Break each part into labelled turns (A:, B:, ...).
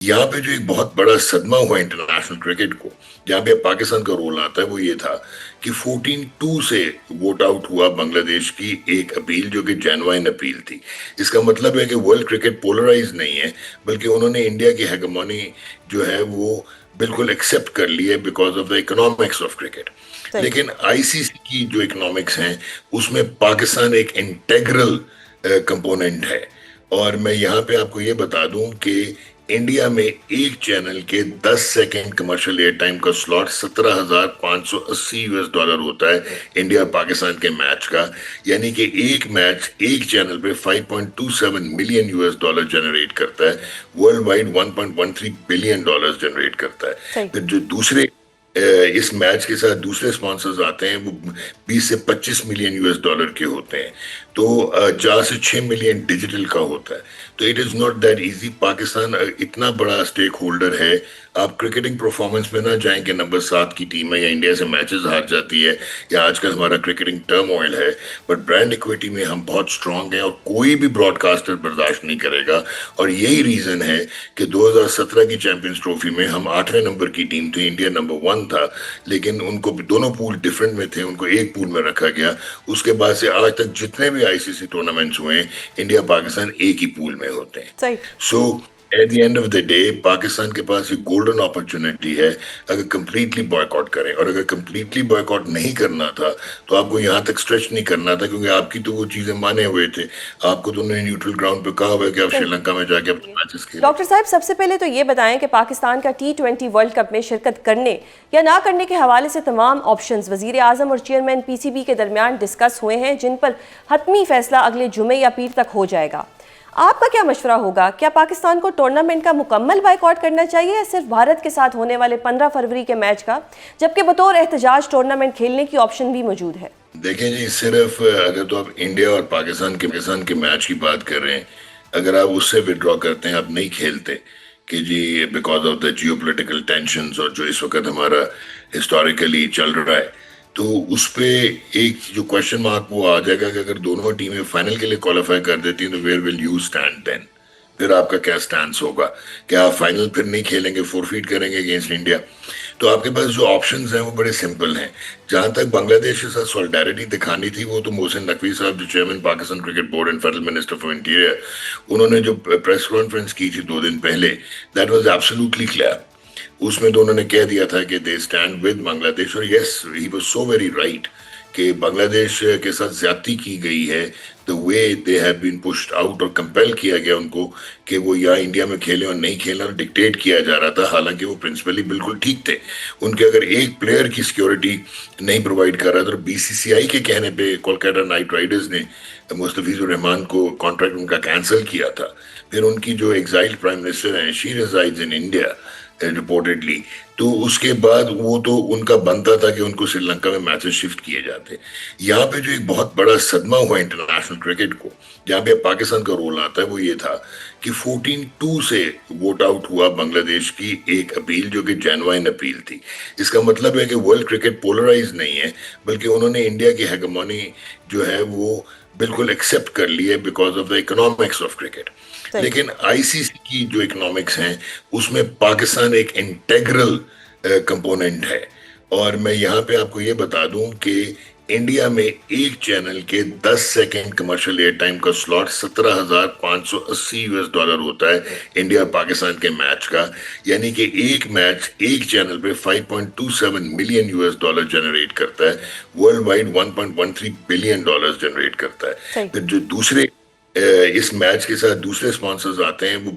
A: यहाँ पे जो एक बहुत बड़ा सदमा हुआ इंटरनेशनल क्रिकेट को, जहाँ पे पाकिस्तान का रोल आता है, वो ये था कि 14-2 से वोट आउट हुआ बांग्लादेश की एक अपील, जो कि जेन्युइन अपील थी। इसका मतलब है कि वर्ल्ड क्रिकेट पोलराइज नहीं है, बल्कि उन्होंने इंडिया की हेगेमोनी जो है वो बिल्कुल एक्सेप्ट कर ली है because of the economics of cricket.
B: सही।
A: लेकिन आईसीसी की जो इकोनॉमिक्स हैं, उसमें पाकिस्तान एक इंटेग्रल कंपोनेंट है। और मैं यहाँ पे आपको ये बता दूं कि इंडिया में एक चैनल के 10 सेकेंड कमर्शियल एयर टाइम का स्लॉट 17,580 यूएस डॉलर होता है इंडिया पाकिस्तान के मैच का। यानी कि एक मैच एक चैनल पे 5.27 मिलियन यूएस डॉलर जनरेट करता है, world wide 1.13 billion dollar generate करता है।
B: सही।
A: फिर जो दूसरे इस मैच के साथ दूसरे स्पॉन्सर्स आते हैं, वो 20 से 25 मिलियन यूएस डॉलर के होते हैं। तो 4 से 6 मिलियन डिजिटल का होता है। तो it is not that easy. Pakistan इतना बड़ा स्टेक होल्डर है। आप क्रिकेटिंग परफॉर्मेंस में ना जाएं कि नंबर 7 की टीम है या इंडिया से मैचेस हार जाती है या आजकल हमारा क्रिकेटिंग टर्मोइल है, बट ब्रांड इक्विटी में हम बहुत स्ट्रांग हैं और कोई भी ब्रॉडकास्टर बर्दाश्त नहीं करेगा। और यही रीजन है कि 2017 की चैंपियंस ट्रॉफी में हम 8वें नंबर की टीम थी, इंडिया नंबर 1 था, लेकिन उनको दोनों पूल डिफरेंट में थे, उनको एक पूल में रखा गया। उसके बाद से आज तक जितने भी आईसीसी टूर्नामेंट्स हुए हैं, इंडिया पाकिस्तान एक ही पूल में होते हैं।
B: सही।
A: So at the end of the day Pakistan के पास एक गोल्डन अपॉर्चुनिटी है, अगर कंप्लीटली बॉयकॉट करें। और अगर कंप्लीटली बॉयकॉट नहीं करना था तो आपको यहाँ तक स्ट्रेच नहीं करना था, क्योंकि आपकी तो वो चीजें माने हुए थे। आपको तो उन्होंने न्यूट्रल ग्राउंड पे कहा हुआ है कि आप
B: सही।
A: श्रीलंका में जाके अपने मैचेस खेलें।
B: डॉक्टर साहब, सबसे पहले तो ये बताएं कि पाकिस्तान का T20 वर्ल्ड कप में शिरकत करने या ना करने के हवाले से तमाम ऑप्शंस वजीर आजम और चेयरमैन पीसीबी के दरमियान डिस्कस हुए हैं, जिन पर हतमी फैसला अगले जुमे या पीर तक हो जाएगा। आपका क्या मशवरा होगा? क्या पाकिस्तान को टूर्नामेंट का मुकम्मल बाइकआउट करना चाहिए या सिर्फ भारत के साथ होने वाले 15 फरवरी के मैच का, जबकि बतौर एहतजाज टूर्नामेंट खेलने की ऑप्शन भी मौजूद है?
A: देखें जी, सिर्फ अगर तो आप इंडिया और पाकिस्तान के मैच की बात कर रहे हैं, अगर आप उससे विड्रॉ करते हैं, आप नहीं खेलते कि जी because of the geopolitical tensions और जो इस वक्त हमारा हिस्टोरिकली चल रहा है, तो उस पे एक जो क्वेश्चन मार्क वो आ जाएगा कि अगर दोनों टीमें फाइनल के लिए क्वालिफाई कर देती हैं तो where will you stand then? फिर आपका क्या स्टैंस होगा? क्या आप फाइनल फिर नहीं खेलेंगे, फोरफीट करेंगे अगेंस्ट इंडिया? तो आपके पास जो ऑप्शंस हैं वो बड़े सिंपल हैं। जहां तक बांग्लादेश के साथ सॉलिडारिटी दिखानी थी, वो तो मोहसिन नकवी साहब, जो chairman Pakistan cricket board and federal minister for interior, उन्होंने जो प्रेस कॉन्फ्रेंस की थी 2 दिन पहले, दैट वाज एब्सोल्युटली क्लियर। उसमें तो उन्होंने कह दिया था कि दे स्टैंड विद बांग्लादेश। और yes, he was so very right कि बांग्लादेश के साथ ज्यादती की गई है। The way they have been pushed out और कंपेल किया गया उनको कि वो या इंडिया में खेलें और नहीं खेलना डिक्टेट किया जा रहा था, हालांकि वो प्रिंसिपली बिल्कुल ठीक थे। उनके अगर एक प्लेयर की सिक्योरिटी नहीं प्रोवाइड कर रहा था, तो बीसीसीआई के कहने पे कोलकाता नाइट राइडर्स ने मुस्तफिजुर रहमान को कॉन्ट्रैक्ट उनका कैंसिल किया था। फिर उनकी जो एग्जाइल्ड प्राइम मिनिस्टर हैं, she resides in India reportedly. तो उसके बाद वो तो उनका बनता था कि उनको श्रीलंका में मैचेस शिफ्ट किए जाते। यहाँ पे जो एक बहुत बड़ा सदमा हुआ इंटरनेशनल क्रिकेट को, जहाँ पे पाकिस्तान का रोल आता है, वो ये था कि 14-2 से वोट आउट हुआ बांग्लादेश की एक अपील, जो कि जेन्युइन अपील थी। इसका मतलब है कि वर्ल्ड क्रिकेट पोलराइज नहीं है, बल्कि उन्होंने इंडिया की हेगेमोनी जो है वो बिल्कुल एक्सेप्ट कर ली है because of the economics of cricket.
B: सही।
A: लेकिन आईसीसी की जो इकोनॉमिक्स हैं, उसमें पाकिस्तान एक इंटेग्रल कंपोनेंट है। और मैं यहाँ पे आपको ये बता दूं कि इंडिया में एक चैनल के 10 सेकेंड कमर्शियल एयर टाइम का स्लॉट 17,580 यूएस डॉलर होता है इंडिया पाकिस्तान के मैच का। यानी कि एक मैच एक चैनल पे 5.27 मिलियन यूएस डॉलर जनरेट करता है, world wide 1.13 billion dollar generate करता है।
B: सही।
A: फिर जो दूसरे इस मैच के साथ दूसरे स्पॉन्सर्स आते हैं, वो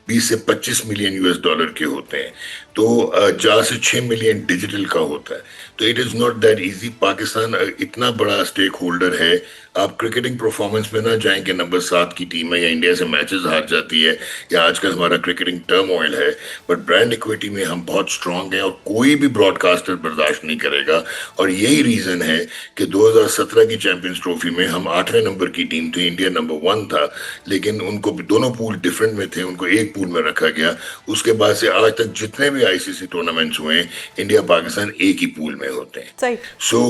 A: 20 से 25 मिलियन यूएस डॉलर के होते हैं। तो 4 से 6 मिलियन डिजिटल का होता है। तो it is not that easy. Pakistan इतना बड़ा स्टेक होल्डर है। आप क्रिकेटिंग परफॉर्मेंस में ना जाएं कि नंबर 7 की टीम है या इंडिया से मैचेस हार जाती है या आजकल हमारा क्रिकेटिंग टर्मोइल है, बट ब्रांड इक्विटी में हम बहुत स्ट्रांग हैं और कोई भी ब्रॉडकास्टर बर्दाश्त नहीं करेगा। और यही रीजन है कि 2017 की चैंपियंस ट्रॉफी में हम 8वें नंबर की टीम थी, इंडिया नंबर 1 था, लेकिन उनको दोनों पूल डिफरेंट में थे, उनको एक पूल में रखा गया। उसके बाद से आज तक जितने भी आईसीसी टूर्नामेंट्स हुए हैं, इंडिया पाकिस्तान एक ही पूल में होते हैं।
B: सही।
A: So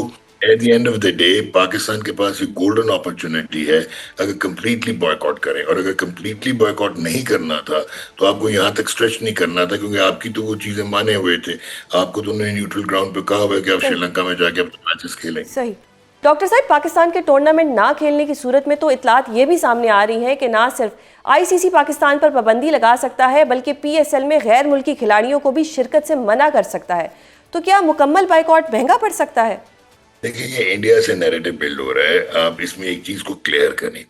A: at the end of the day Pakistan کے پاس ایک گولڈن اپرچونٹی ہے اگر کمپلیٹلی بوائے کاٹ کریں، اور اگر کمپلیٹلی بوائے کاٹ نہیں کرنا تھا تو آپ کو یہاں تک اسٹریچ نہیں کرنا تھا، کیونکہ آپ کی تو وہ چیزیں مانے ہوئے تھے، آپ کو تو انہوں نے نیوٹرل گراؤنڈ پہ کہا ہوا ہے کہ آپ شری لنکا میں جا کے اپنے میچز کھیلیں۔
B: صحیح۔ ڈاکٹر صاحب، پاکستان کے ٹورنامنٹ نہ کھیلنے کی صورت میں تو اطلاعات یہ بھی سامنے آ رہی ہیں کہ نہ صرف آئی سی سی پاکستان پر پابندی لگا سکتا ہے بلکہ پی ایس ایل میں غیر ملکی کھلاڑیوں کو بھی شرکت سے منع کر سکتا ہے، تو کیا مکمل بائیکاٹ مہنگا پڑ سکتا ہے؟
A: دیکھیں، یہ انڈیا سے نیریٹو بلڈ ہو رہا ہے، آپ اس میں ایک چیز کو کلیئر کریں،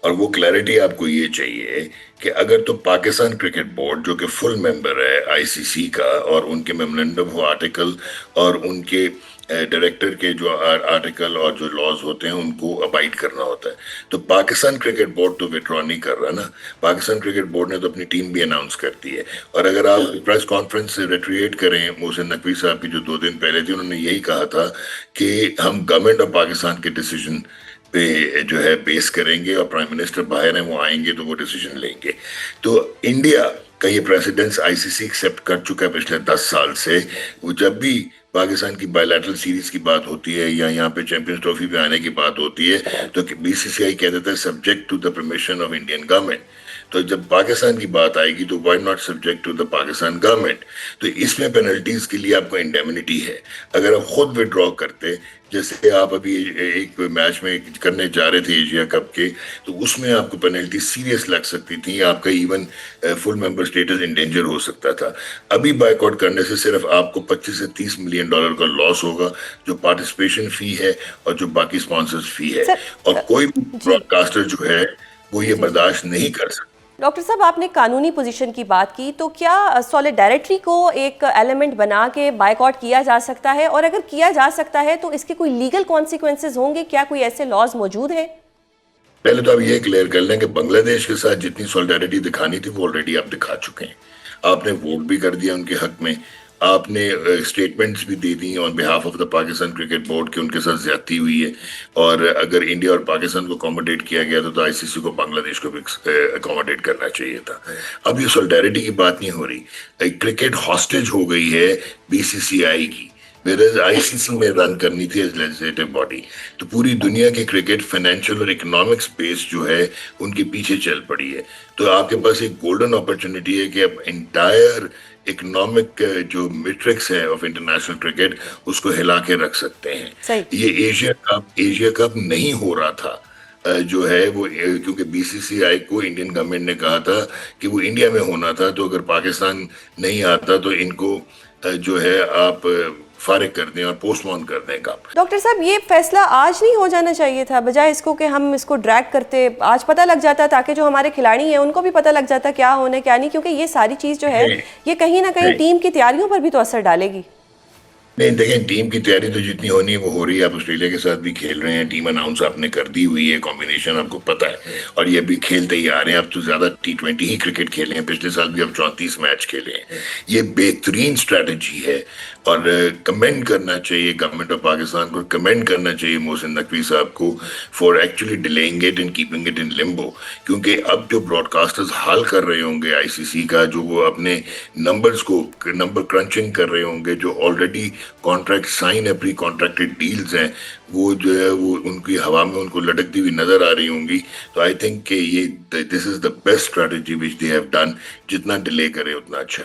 A: اور وہ کلیئرٹی آپ کو یہ چاہیے کہ اگر تو پاکستان کرکٹ بورڈ جو کہ فل ممبر ہے آئی سی سی کا، اور ان کے میمورنڈم آف آرٹیکل اور ان کے ڈائریکٹر کے جو آرٹیکل اور جو لاز ہوتے ہیں ان کو ابائڈ کرنا ہوتا ہے، تو پاکستان کرکٹ بورڈ تو وڈرا نہیں کر رہا نا، پاکستان کرکٹ بورڈ نے تو اپنی ٹیم بھی اناؤنس کر دی ہے، اور اگر آپ پریس کانفرنس سے ریٹریٹ کریں، محسن نقوی صاحب کی جو 2 دن پہلے تھی، انہوں نے یہی کہا تھا کہ ہم گورنمنٹ آف پاکستان کے ڈیسیجن پہ جو ہے بیس کریں گے، اور پرائم منسٹر باہر ہیں وہ آئیں گے تو وہ ڈیسیجن لیں گے۔ تو انڈیا کا یہ پریسیڈنس آئی سی سی ایکسیپٹ کر چکا ہے پچھلے 10 سال سے، وہ جب بھی پاکستان کی بائی لیٹرل سیریز کی بات ہوتی ہے یا یہاں پہ چیمپئنز ٹرافی پہ آنے کی بات ہوتی ہے تو بی سی سی آئی کہہ دیتا ہے subject to the permission of Indian government, تو جب پاکستان کی بات آئے گی تو why not subject to the Pakistan government, تو اس میں پینلٹیز کے لیے آپ کو انڈیمنٹی ہے، اگر آپ خود وڈرا کرتے جیسے آپ ابھی ایک میچ میں کرنے جا رہے تھے ایشیا کپ کے، تو اس میں آپ کو پینلٹی سیریس لگ سکتی تھی، آپ کا ایون فل ممبر سٹیٹس انڈینجر ہو سکتا تھا۔ ابھی بائیک آؤٹ کرنے سے صرف آپ کو $25 سے $30 ملین کا لاس ہوگا، جو پارٹیسپیشن فی ہے اور جو باقی سپانسرز فی ہے، اور کوئی بھی براڈ کاسٹر جو ہے وہ یہ برداشت نہیں کر سکتا۔
B: ڈاکٹر صاحب، آپ نے قانونی پوزیشن کی بات کی، تو کیا سولیڈیرٹی کو ایک ایلیمنٹ بنا کے بائیک آؤٹ کیا جا سکتا ہے، اور اگر کیا جا سکتا ہے تو اس کے کوئی لیگل کانسیکوینسز ہوں گے؟ کیا کوئی ایسے لاز موجود ہیں؟
A: پہلے تو آپ یہ کلیئر کر لیں کہ بنگلہ دیش کے ساتھ جتنی سولیڈیرٹی دکھانی تھی وہ آلریڈی آپ دکھا چکے ہیں، آپ نے ووٹ بھی کر دیا ان کے حق میں، آپ نے اسٹیٹمنٹس بھی دے دی on behalf of the Pakistan cricket board کہ ان کے ساتھ زیادتی ہوئی ہے، اور اگر انڈیا اور پاکستان کو اکوموڈیٹ کیا گیا تو آئی سی سی کو بنگلہ دیش کو بھی اکوموڈیٹ کرنا چاہیے تھا۔ اب یہ سولیڈیرٹی کی بات نہیں ہو رہی، کرکٹ ہاسٹیج ہو گئی ہے بی سی سی آئی کی، ویئرز آئی سی سی میں رن کرنی تھی ایز لیجسلیٹو باڈی، تو پوری دنیا کی کرکٹ فائنینشیل اور اکنامکس بیس جو ہے ان کے پیچھے چل پڑی ہے، تو آپ کے پاس ایک گولڈن اپرچونٹی ہے کہ اب انٹائر اکنامک جو میٹرکس ہے آف انٹرنیشنل کرکٹ اس کو ہلا کے رکھ سکتے ہیں۔
B: صحیح۔
A: یہ ایشیا کپ نہیں ہو رہا تھا جو ہے وہ، کیونکہ بی سی سی آئی کو انڈین گورنمنٹ نے کہا تھا کہ وہ انڈیا میں ہونا تھا، تو اگر پاکستان نہیں آتا تو ان کو جو ہے آپ فارغ کر دیں اور پوسٹ پون کر دیں کام۔
B: ڈاکٹر صاحب، یہ فیصلہ آج نہیں ہو جانا چاہیے تھا، بجائے اس کو کہ ہم اس کو ڈریگ کرتے آج پتہ لگ جاتا، تاکہ جو ہمارے کھلاڑی ہیں ان کو بھی پتہ لگ جاتا کیا ہونے کیا نہیں، کیونکہ یہ ساری چیز جو ہے یہ کہیں نہ کہیں ٹیم کی تیاریوں پر بھی تو اثر ڈالے گی۔
A: نہیں دیکھیں، ٹیم کی تیاری تو جتنی ہونی ہے وہ ہو رہی ہے، آپ آسٹریلیا کے ساتھ بھی کھیل رہے ہیں، ٹیم اناؤنس آپ نے کر دی ہوئی ہے، کمبینیشن آپ کو پتہ ہے، اور یہ بھی کھیلتے ہی آ رہے ہیں، اب تو زیادہ T20 ہی کرکٹ کھیلے ہیں، پچھلے سال بھی اب 34 میچ کھیلے ہیں، یہ بہترین اسٹریٹجی ہے، اور کمنڈ کرنا چاہیے گورنمنٹ آف پاکستان کو، کمنڈ کرنا چاہیے محسن نقوی صاحب کو for actually dealing it and keeping it in limbo, کیونکہ اب جو براڈ کاسٹرز حال کر رہے ہوں گے آئی سی سی کا، جو وہ اپنے نمبرز کو نمبر کرنچنگ کر رہے ہوں گے، جو آلریڈی کانٹریکٹ سائن ہے، پری کانٹریکٹڈ ڈیلز ہیں، وہ جو ہے وہ ان کی ہوا میں ان کو لٹکتی ہوئی نظر آ رہی ہوں گی، تو آئی تھنک کہ یہ this is the best strategy which they have done, جتنا ڈیلے کرے اتنا اچھا۔